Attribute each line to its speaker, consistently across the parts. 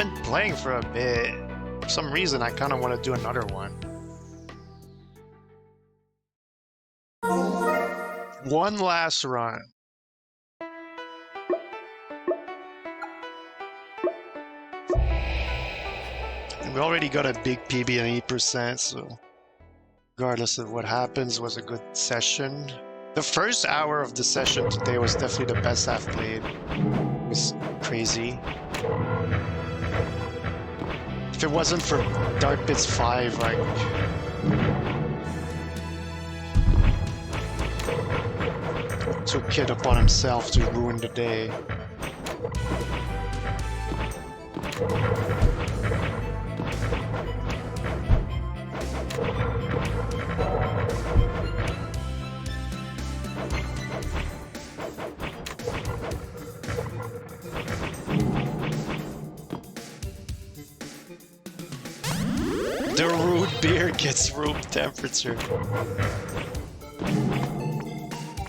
Speaker 1: been playing for a bit. For some reason, I kind of want to do another one. One last run. And we already got a big PB&E %, so regardless of what happens, it was a good session. The first hour of the session today was definitely the best I've played. It was crazy. If it wasn't for Dark Pits 5, like... took it upon himself to ruin the day. The root beer gets room temperature.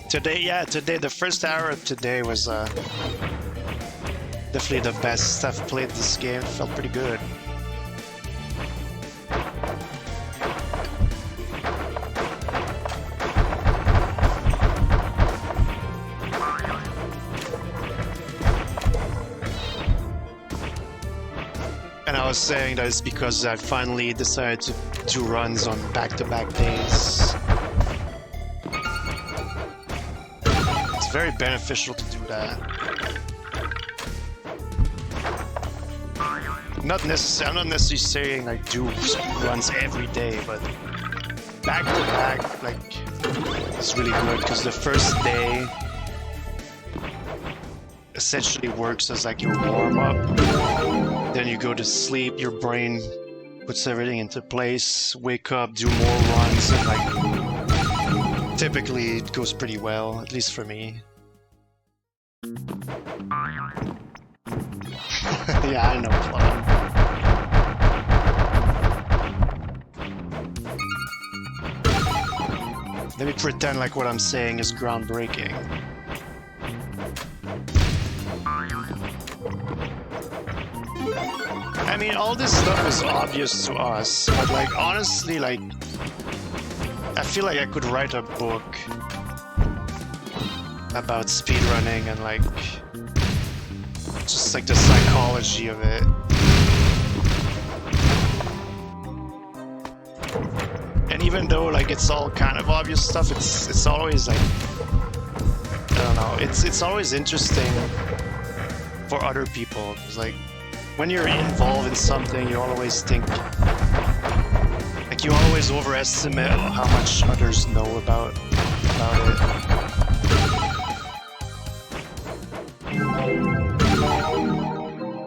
Speaker 1: Today, the first hour of today was definitely the best I've played this game. It felt pretty good. And I was saying that it's because I finally decided to do runs on back-to-back days. It's very beneficial to do that. I'm not necessarily saying I do runs every day, but back-to-back, like, it's really good because the first day essentially works as like your warm-up. Then you go to sleep, your brain puts everything into place, wake up, do more runs, and like typically it goes pretty well, at least for me. Yeah, I know, Claude. Let me pretend like what I'm saying is groundbreaking. I mean, all this stuff is obvious to us, but like, honestly, like, I feel like I could write a book about speedrunning and like, just like the psychology of it. And even though like it's all kind of obvious stuff, it's always like, I don't know, it's always interesting for other people. It's like, when you're involved in something, you always think, like, you always overestimate how much others know about it.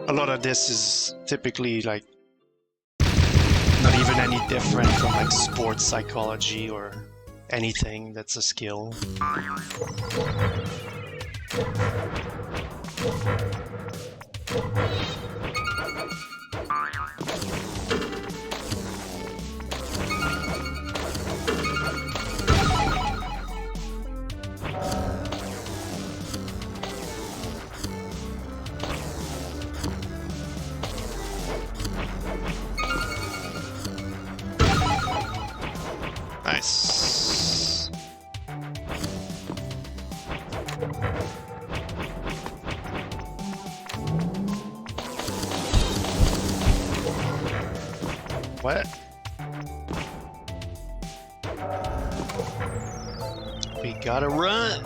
Speaker 1: A lot of this is typically like not even any different from like sports psychology or anything that's a skill. Nice. What? We gotta run.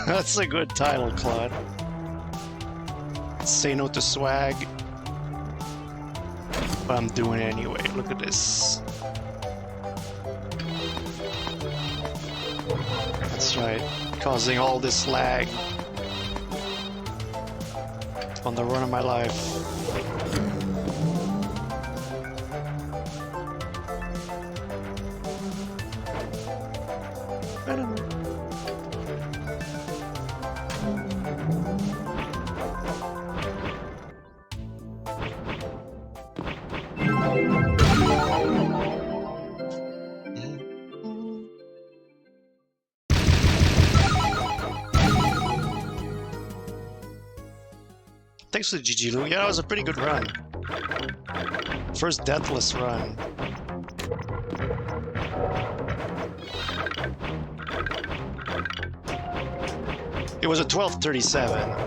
Speaker 1: That's a good title, Claude. Say no to swag. But I'm doing it anyway. Look at this. That's right. Causing all this lag. On the run of my life. I don't know. thanks for the GG Lou. Yeah, that was a pretty good run. First deathless run. It was a 12:37.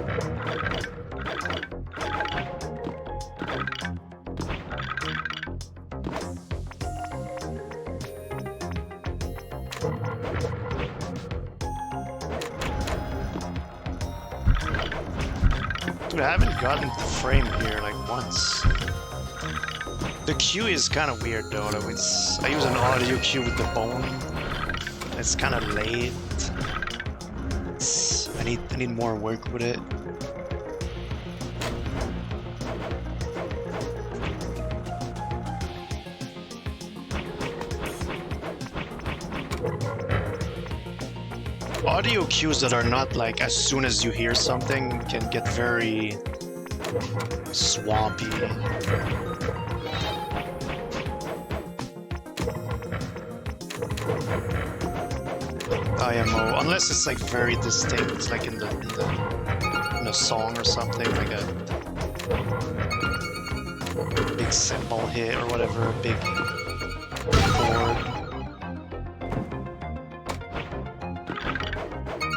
Speaker 1: Dude, I haven't gotten the frame here like once. The cue is kind of weird though. I use an audio cue with the bone. It's kind of late. I need more work with it. Audio cues that are not like as soon as you hear something can get very swampy. IMO, unless it's like very distinct, like in a song or something, like a big cymbal hit or whatever, a big chord.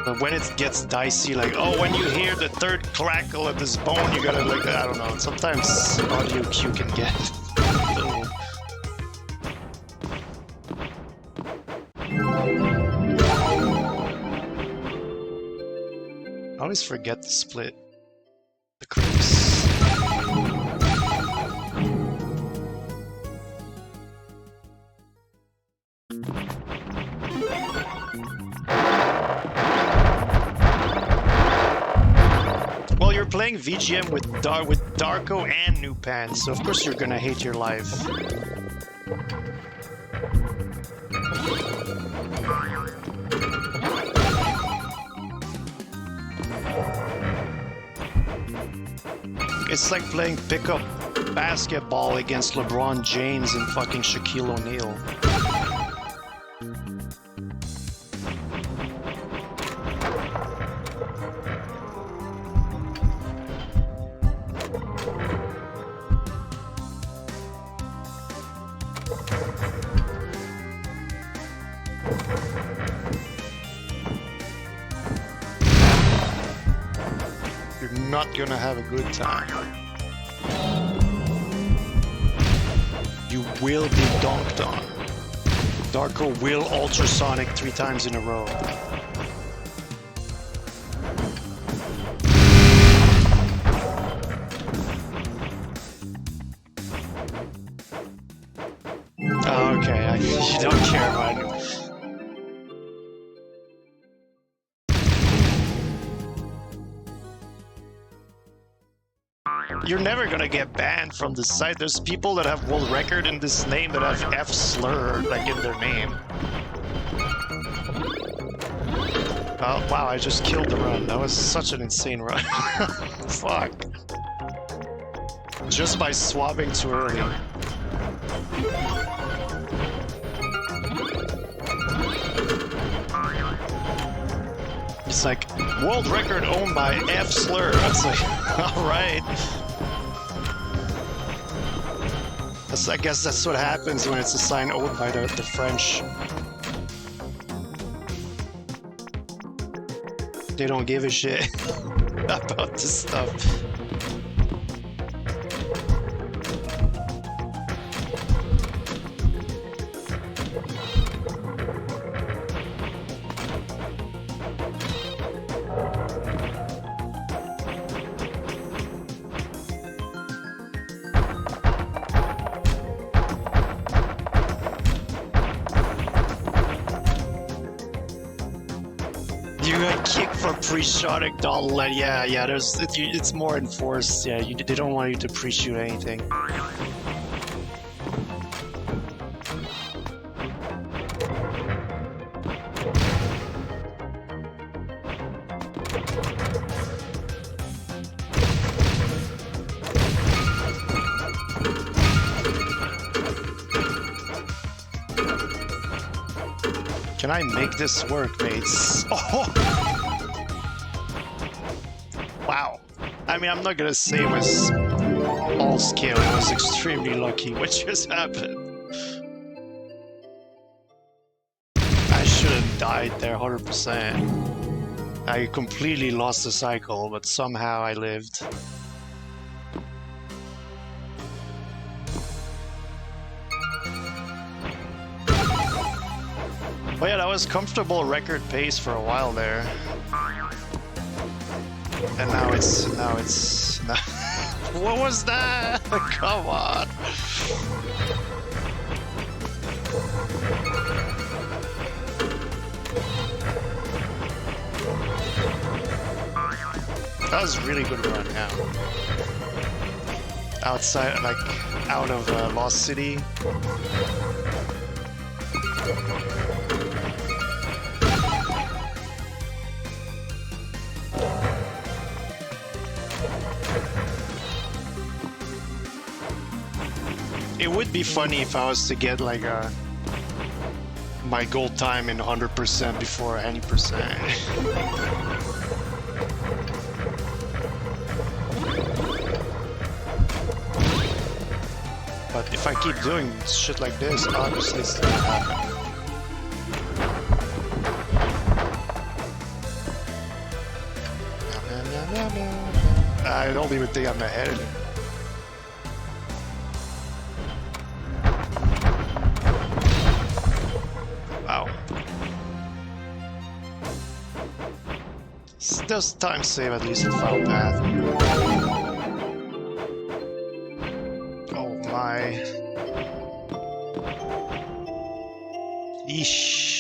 Speaker 1: But when it gets dicey, like, oh, when you hear the third crackle of this bone, you gotta, like, I don't know, sometimes audio cue can get a little... I always forget to split the crease. Well, you're playing VGM with Darko and Nupan, so of course you're gonna hate your life. It's like playing pickup basketball against LeBron James and fucking Shaquille O'Neal. You're not gonna have a good time. You will be donked on. Darko will ultrasonic 3 times in a row. Oh, okay, you don't care about it. You're never gonna get banned from this site. There's people that have world record in this name that have F slur like in their name. Oh wow, I just killed the run. That was such an insane run. Fuck. Just by swapping too early. It's like, world record owned by F slur. I was like, alright. I guess that's what happens when it's a sign owned by the French. They don't give a shit about this stuff. You got kicked for pre-shotting double, yeah, it's more enforced, yeah, they don't want you to pre-shoot anything. Can I make this work, mates? Oh! Wow. mean, I'm not gonna say it was all skill. I was extremely lucky what just happened. I should have died there 100%. I completely lost the cycle, but somehow I lived. Oh yeah, that was comfortable record pace for a while there. And now it's what was that? Come on. That was a really good run, yeah. Outside, like, out of Lost City. It would be funny if I was to get like my gold time in 100% before any percent. But if I keep doing shit like this, obviously it's gonna happen. I don't even think I'm ahead. Wow. Does time save at least the final path? Oh my. Eesh.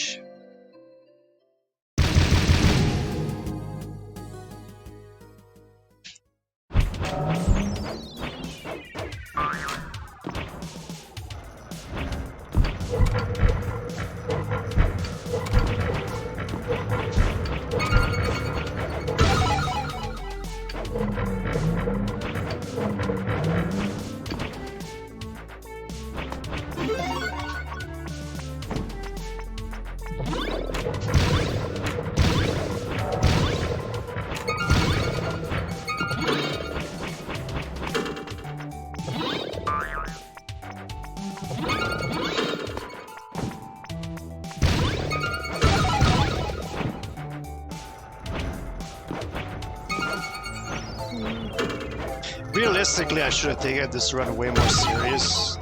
Speaker 1: Realistically, I should have taken this run way more serious.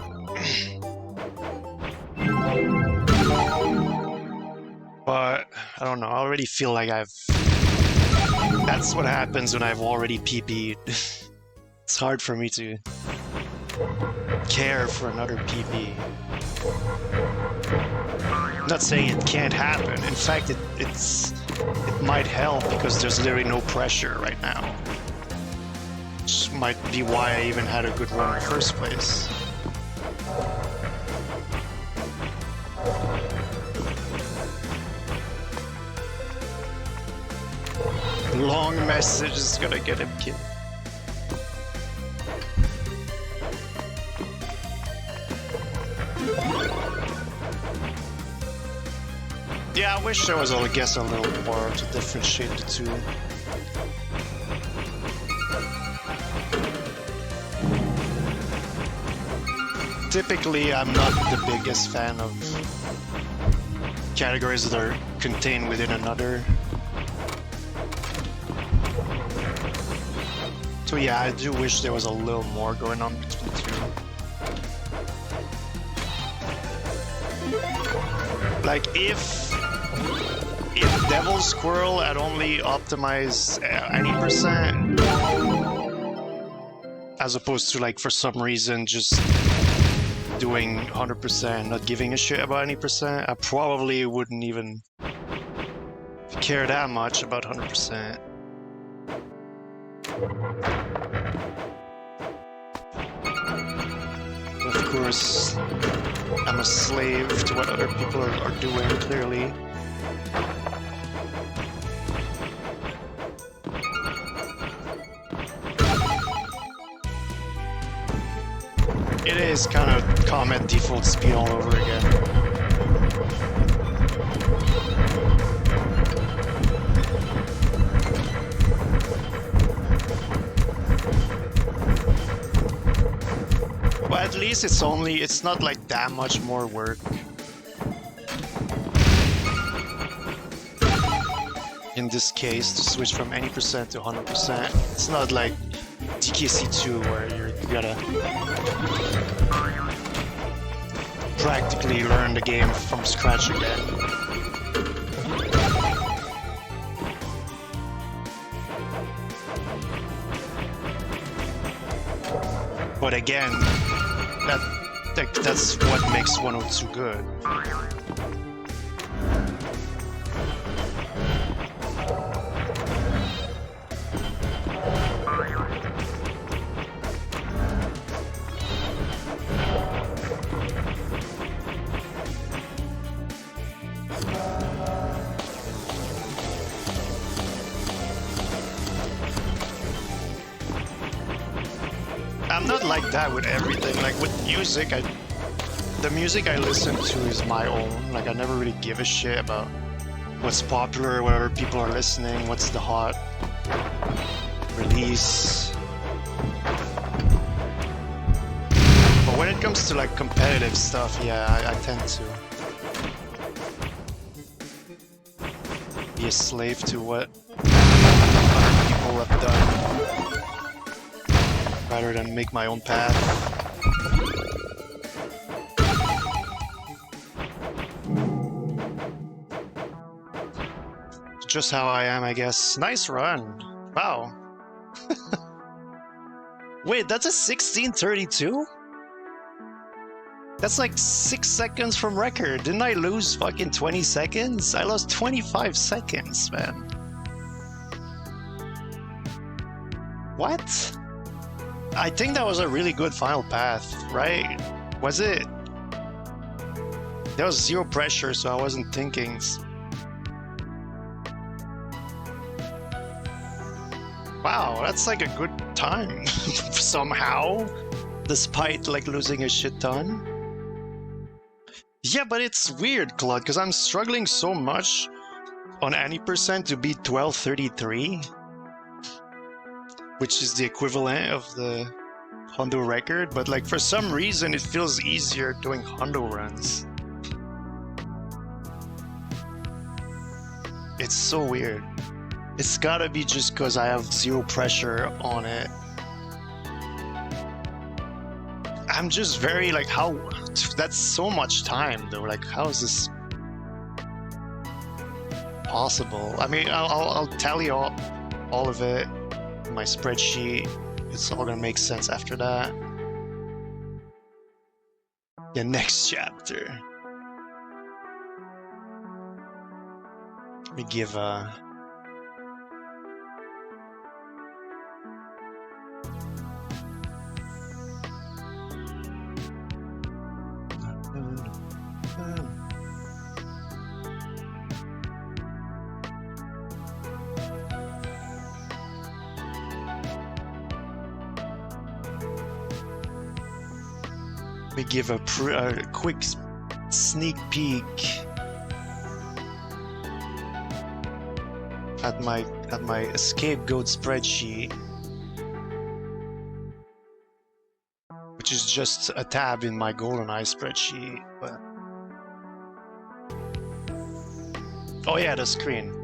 Speaker 1: But, I don't know, I already feel like that's what happens when I've already PB'd. It's hard for me to care for another PB. I'm not saying it can't happen. In fact, it might help because there's literally no pressure right now. Which might be why I even had a good run in the first place. Long message is gonna get him killed. Yeah, I wish there was, I guess, a little more to differentiate the two. Typically, I'm not the biggest fan of categories that are contained within another. So yeah, I do wish there was a little more going on between the two. Like if Devil Squirrel had only optimized any percent, as opposed to like for some reason just doing 100%, not giving a shit about any percent, I probably wouldn't even care that much about 100%. Of course, I'm a slave to what other people are doing, clearly. It is kind of Comet default speed all over again. at least it's not like that much more work. In this case, to switch from any percent to 100%. It's not like DKC2 where you gotta practically learn the game from scratch again. But again, that's what makes 102 good. I'm not like that with everything. Like with music, the music I listen to is my own. Like I never really give a shit about what's popular, what other people are listening, what's the hot release. But when it comes to like competitive stuff, yeah, I tend to be a slave to what other people have done, rather than make my own path. Just how I am, I guess. Nice run. Wow. Wait, that's a 16:32? That's like 6 seconds from record. Didn't I lose fucking 20 seconds? I lost 25 seconds, man. What? I think that was a really good final path, right? Was it? There was zero pressure, so I wasn't thinking. Wow, that's like a good time somehow, despite like losing a shit ton. Yeah, but it's weird, Claude, because I'm struggling so much on any percent to beat 12:33. Which is the equivalent of the Hondo record, but like for some reason it feels easier doing Hondo runs. It's so weird. It's gotta be just because I have zero pressure on it. I'm just very like, how? That's so much time though. Like, how is this possible? I mean, I'll tally all of it. My spreadsheet, it's all gonna make sense after that. The next chapter. Let me give a quick sneak peek at my scapegoat spreadsheet, which is just a tab in my GoldenEye spreadsheet. But oh yeah, the screen.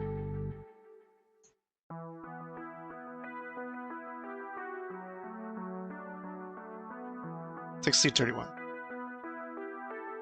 Speaker 1: $60.31.